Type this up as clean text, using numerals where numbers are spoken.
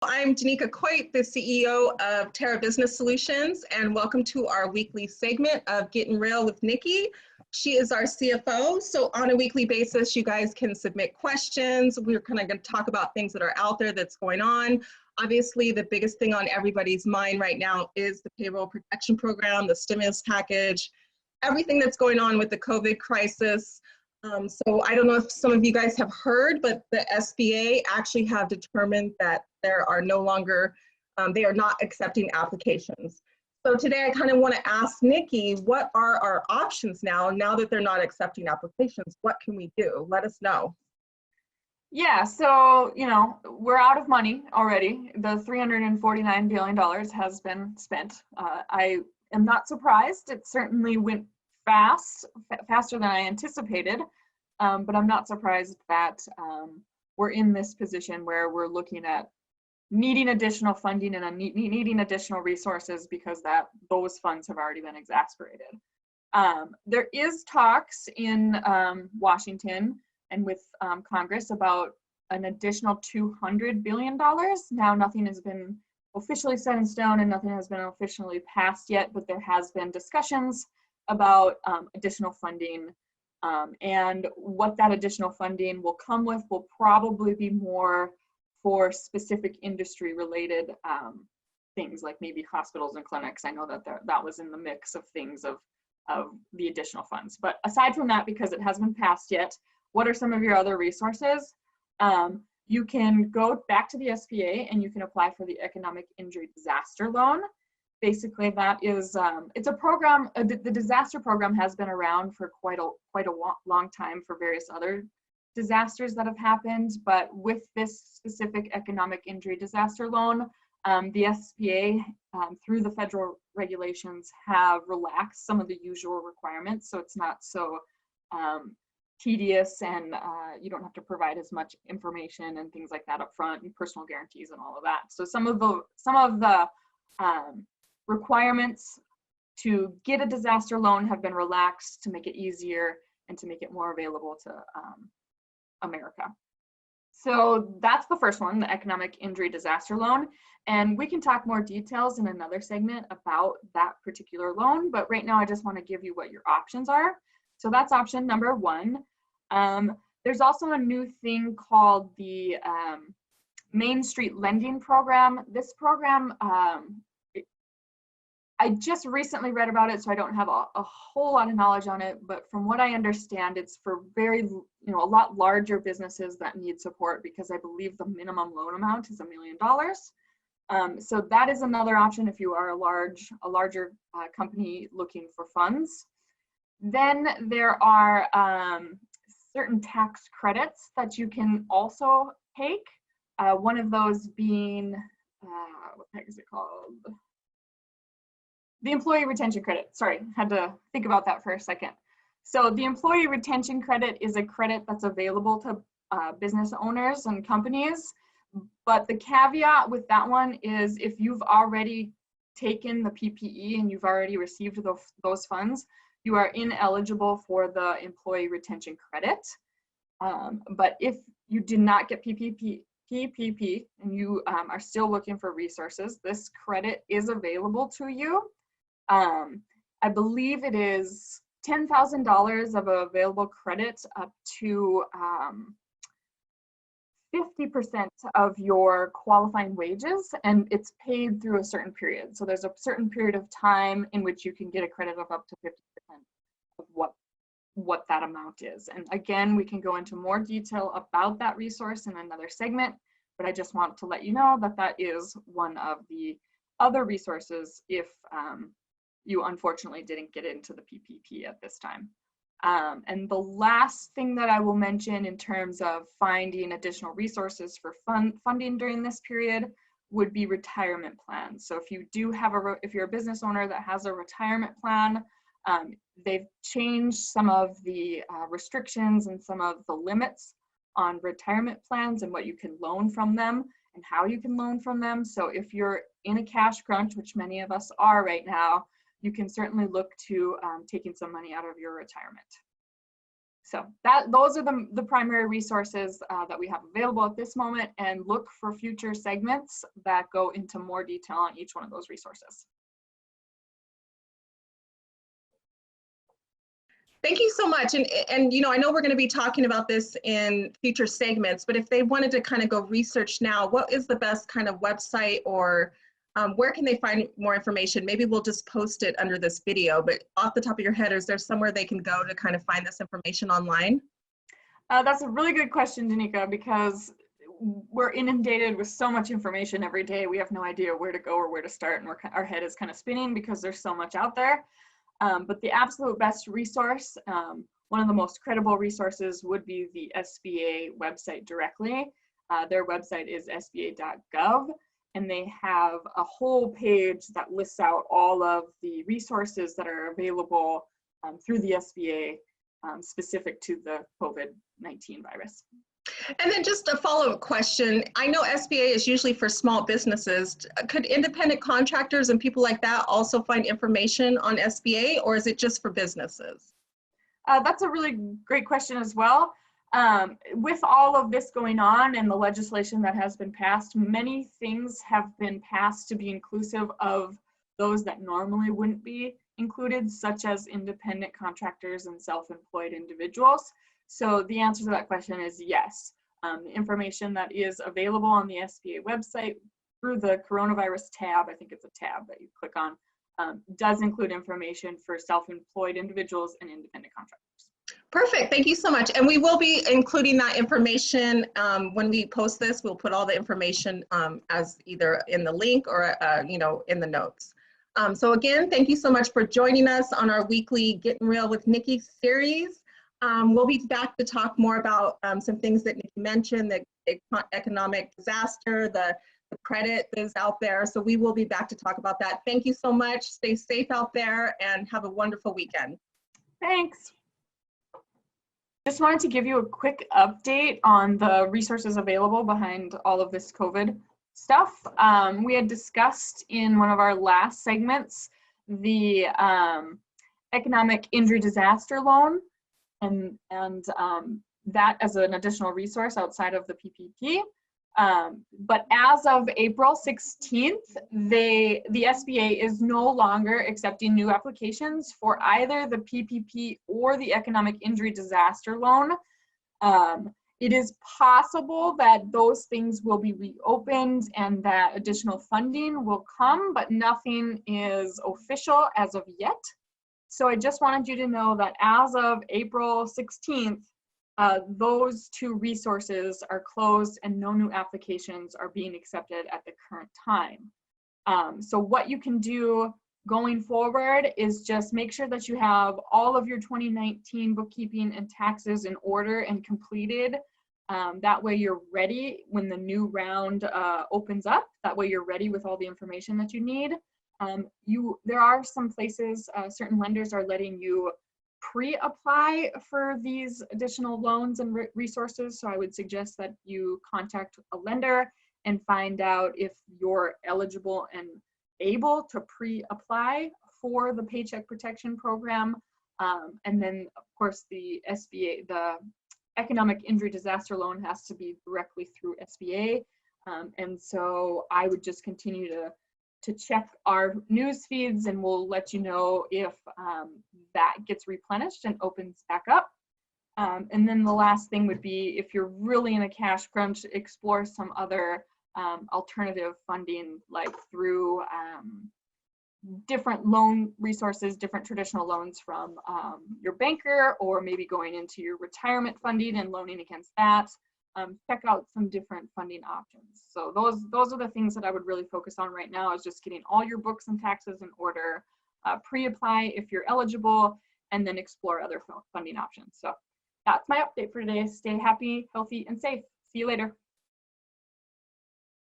I'm Danica Coit, the CEO of Terra Business Solutions, and welcome to our weekly segment of Getting Real with Nikki. She is our CFO, so on a weekly basis, you guys can submit questions. We're kind of going to talk about things that are out there that's going on. Obviously, the biggest thing on everybody's mind right now is the payroll protection program, the stimulus package, everything that's going on with the COVID crisis. So I don't know if some of you guys have heard, but the SBA actually have determined that there are no longer, they are not accepting applications. So today I kind of want to ask Nikki, what are our options now that they're not accepting applications? What can we do? Let us know. Yeah, so, we're out of money already. The $349 billion has been spent. I am not surprised. It certainly went faster than I anticipated, but I'm not surprised that we're in this position where we're looking at needing additional funding and needing additional resources because those funds have already been exasperated. There is talks in Washington and with Congress about an additional $200 billion. Now, nothing has been officially set in stone and nothing has been officially passed yet, but there has been discussions about additional funding, and what that additional funding will come with will probably be more for specific industry related things, like maybe hospitals and clinics. I know that that was in the mix of things of the additional funds. But aside from that, because it hasn't been passed yet, what are some of your other resources? You can go back to the SBA and you can apply for the Economic Injury Disaster Loan. Basically, that is, it's a program, the disaster program has been around for quite a long time for various other disasters that have happened, but with this specific Economic Injury Disaster Loan, the SBA, through the federal regulations, have relaxed some of the usual requirements, so it's not so tedious, and you don't have to provide as much information and things like that up front, and personal guarantees and all of that. So some of the requirements to get a disaster loan have been relaxed to make it easier and to make it more available to America. So that's the first one, the Economic Injury Disaster Loan. And we can talk more details in another segment about that particular loan, but right now I just want to give you what your options are. So that's option number one. There's also a new thing called the Main Street Lending Program. This program, I just recently read about it, so I don't have a whole lot of knowledge on it, but from what I understand, it's for a lot larger businesses that need support, because I believe the minimum loan amount is $1 million. So that is another option if you are a larger company looking for funds. Then there are certain tax credits that you can also take. One of those being, what the heck is it called? The employee retention credit. Sorry, had to think about that for a second. So the employee retention credit is a credit that's available to business owners and companies. But the caveat with that one is if you've already taken the PPE and you've already received those funds, you are ineligible for the employee retention credit. But if you did not get PPP and you are still looking for resources, this credit is available to you. I believe it is $10,000 of available credit up to 50% of your qualifying wages, and it's paid through a certain period. So there's a certain period of time in which you can get a credit of up to 50% of what that amount is. And again, we can go into more detail about that resource in another segment, but I just want to let you know that that is one of the other resources if you unfortunately didn't get into the PPP at this time. And the last thing that I will mention in terms of finding additional resources for funding during this period would be retirement plans. So if you do have if you're a business owner that has a retirement plan, they've changed some of the restrictions and some of the limits on retirement plans and what you can loan from them and how you can loan from them. So if you're in a cash crunch, which many of us are right now, you can certainly look to taking some money out of your retirement. So those are the primary resources that we have available at this moment, and look for future segments that go into more detail on each one of those resources. Thank you so much. And you know, I know we're going to be talking about this in future segments, but if they wanted to kind of go research now, what is the best kind of website, or where can they find more information? Maybe we'll just post it under this video, but off the top of your head, is there somewhere they can go to kind of find this information online? That's a really good question, Danica, because we're inundated with so much information every day. We have no idea where to go or where to start, and our head is kind of spinning because there's so much out there. But the absolute best resource, one of the most credible resources, would be the SBA website directly. Their website is sba.gov, and they have a whole page that lists out all of the resources that are available through the SBA specific to the COVID-19 virus. And then just a follow-up question. I know SBA is usually for small businesses. Could independent contractors and people like that also find information on SBA, or is it just for businesses? That's a really great question as well. With all of this going on and the legislation that has been passed, many things have been passed to be inclusive of those that normally wouldn't be included, such as independent contractors and self-employed individuals. So the answer to that question is yes. The information that is available on the SBA website through the coronavirus tab, I think it's a tab that you click on, does include information for self-employed individuals and independent contractors. Perfect, thank you so much. And we will be including that information when we post this. We'll put all the information as either in the link or you know, in the notes. So again, thank you so much for joining us on our weekly Getting Real with Nikki series. We'll be back to talk more about some things that Nikki mentioned, the economic disaster, the credit that is out there. So we will be back to talk about that. Thank you so much. Stay safe out there and have a wonderful weekend. Thanks. Just wanted to give you a quick update on the resources available behind all of this COVID stuff. We had discussed in one of our last segments the economic injury disaster loan, and that as an additional resource outside of the PPP. But as of April 16th, the SBA is no longer accepting new applications for either the PPP or the economic injury disaster loan. It is possible that those things will be reopened and that additional funding will come, but nothing is official as of yet. So I just wanted you to know that as of April 16th, those two resources are closed and no new applications are being accepted at the current time. So what you can do going forward is just make sure that you have all of your 2019 bookkeeping and taxes in order and completed. That way you're ready when the new round opens up. That way you're ready with all the information that you need. There are some places, certain lenders are letting you pre-apply for these additional loans and resources. So I would suggest that you contact a lender and find out if you're eligible and able to pre-apply for the Paycheck Protection Program. And then of course the SBA, the economic injury disaster loan, has to be directly through SBA. And so I would just continue to check our news feeds, and we'll let you know if that gets replenished and opens back up. And then the last thing would be, if you're really in a cash crunch, explore some other alternative funding, like through different loan resources, different traditional loans from your banker, or maybe going into your retirement funding and loaning against that. Check out some different funding options. So those are the things that I would really focus on right now, is just getting all your books and taxes in order, pre-apply if you're eligible, and then explore other funding options. So that's my update for today. Stay happy, healthy, and safe. See you later.